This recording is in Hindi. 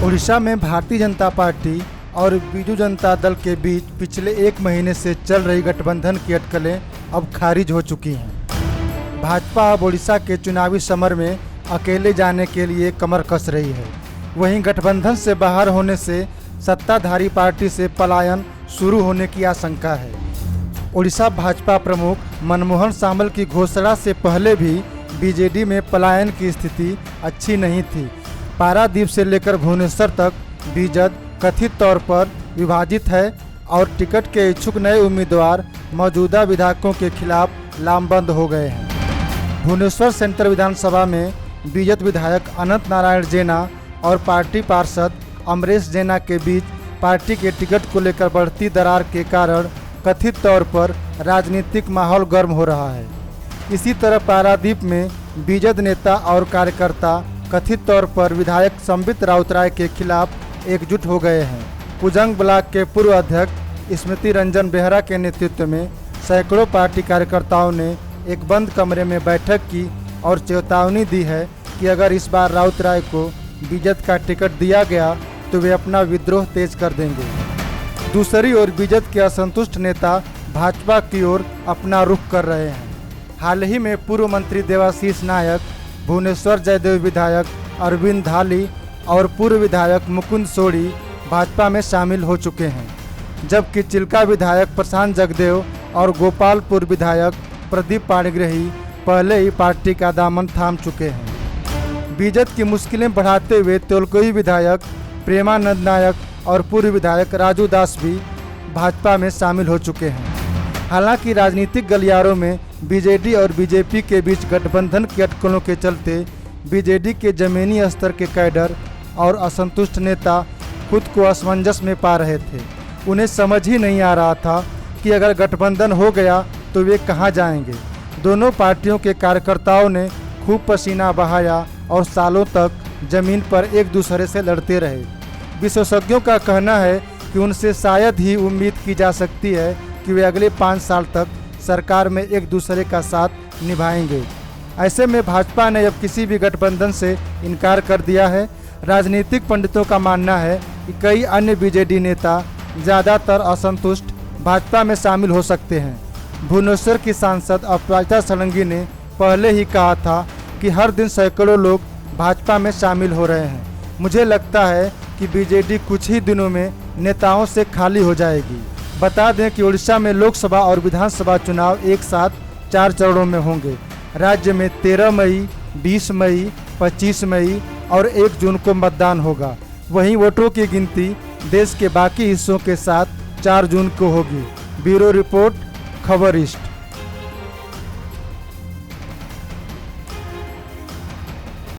ओडिशा में भारतीय जनता पार्टी और बीजू जनता दल के बीच पिछले एक महीने से चल रही गठबंधन की अटकलें अब खारिज हो चुकी हैं। भाजपा अब ओडिशा के चुनावी समर में अकेले जाने के लिए कमर कस रही है। वहीं गठबंधन से बाहर होने से सत्ताधारी पार्टी से पलायन शुरू होने की आशंका है। ओडिशा भाजपा प्रमुख मनमोहन सामल की घोषणा से पहले भी बीजेडी में पलायन की स्थिति अच्छी नहीं थी। पारादीप से लेकर भुवनेश्वर तक बीजद कथित तौर पर विभाजित है और टिकट के इच्छुक नए उम्मीदवार मौजूदा विधायकों के खिलाफ लामबंद हो गए हैं। भुवनेश्वर सेंट्रल विधानसभा में बीजद विधायक अनंत नारायण जेना और पार्टी पार्षद अमरेश जेना के बीच पार्टी के टिकट को लेकर बढ़ती दरार के कारण कथित तौर पर राजनीतिक माहौल गर्म हो रहा है। इसी तरह पारादीप में बीजद नेता और कार्यकर्ता कथित तौर पर विधायक संबित राउतराय के खिलाफ एकजुट हो गए हैं। कुजंग ब्लॉक के पूर्व अध्यक्ष स्मृति रंजन बेहरा के नेतृत्व में सैकड़ों पार्टी कार्यकर्ताओं ने एक बंद कमरे में बैठक की और चेतावनी दी है कि अगर इस बार राउतराय को बीजद का टिकट दिया गया तो वे अपना विद्रोह तेज कर देंगे। दूसरी ओर बीजद के असंतुष्ट नेता भाजपा की ओर अपना रुख कर रहे हैं। हाल ही में पूर्व मंत्री देवाशीष नायक, भुवनेश्वर जयदेव विधायक अरविंद धाली और पूर्व विधायक मुकुंद सोढ़ी भाजपा में शामिल हो चुके हैं, जबकि चिल्का विधायक प्रशांत जगदेव और गोपालपुर विधायक प्रदीप पाणिग्राही पहले ही पार्टी का दामन थाम चुके हैं। बीजद की मुश्किलें बढ़ाते हुए तेलकोई विधायक प्रेमानंद नायक और पूर्व विधायक राजू दास भी भाजपा में शामिल हो चुके हैं। हालांकि राजनीतिक गलियारों में बीजेडी और बीजेपी के बीच गठबंधन की अटकलों के चलते बीजेडी के जमीनी स्तर के कैडर और असंतुष्ट नेता खुद को असमंजस में पा रहे थे। उन्हें समझ ही नहीं आ रहा था कि अगर गठबंधन हो गया तो वे कहां जाएंगे। दोनों पार्टियों के कार्यकर्ताओं ने खूब पसीना बहाया और सालों तक जमीन पर एक दूसरे से लड़ते रहे। विशेषज्ञों का कहना है कि उनसे शायद ही उम्मीद की जा सकती है कि वे अगले 5 साल तक सरकार में एक दूसरे का साथ निभाएंगे। ऐसे में भाजपा ने अब किसी भी गठबंधन से इनकार कर दिया है। राजनीतिक पंडितों का मानना है कि कई अन्य बीजेडी नेता ज़्यादातर असंतुष्ट भाजपा में शामिल हो सकते हैं। भुवनेश्वर की सांसद अपराजिता षडंगी ने पहले ही कहा था कि हर दिन सैकड़ों लोग भाजपा में शामिल हो रहे हैं। मुझे लगता है कि बीजेडी कुछ ही दिनों में नेताओं से खाली हो जाएगी। बता दें कि ओडिशा में लोकसभा और विधानसभा चुनाव एक साथ 4 चरणों में होंगे। राज्य में 13 मई, 20 मई, 25 मई और 1 जून को मतदान होगा। वहीं वोटों की गिनती देश के बाकी हिस्सों के साथ 4 जून को होगी। Bureau report, खबरिस्ट।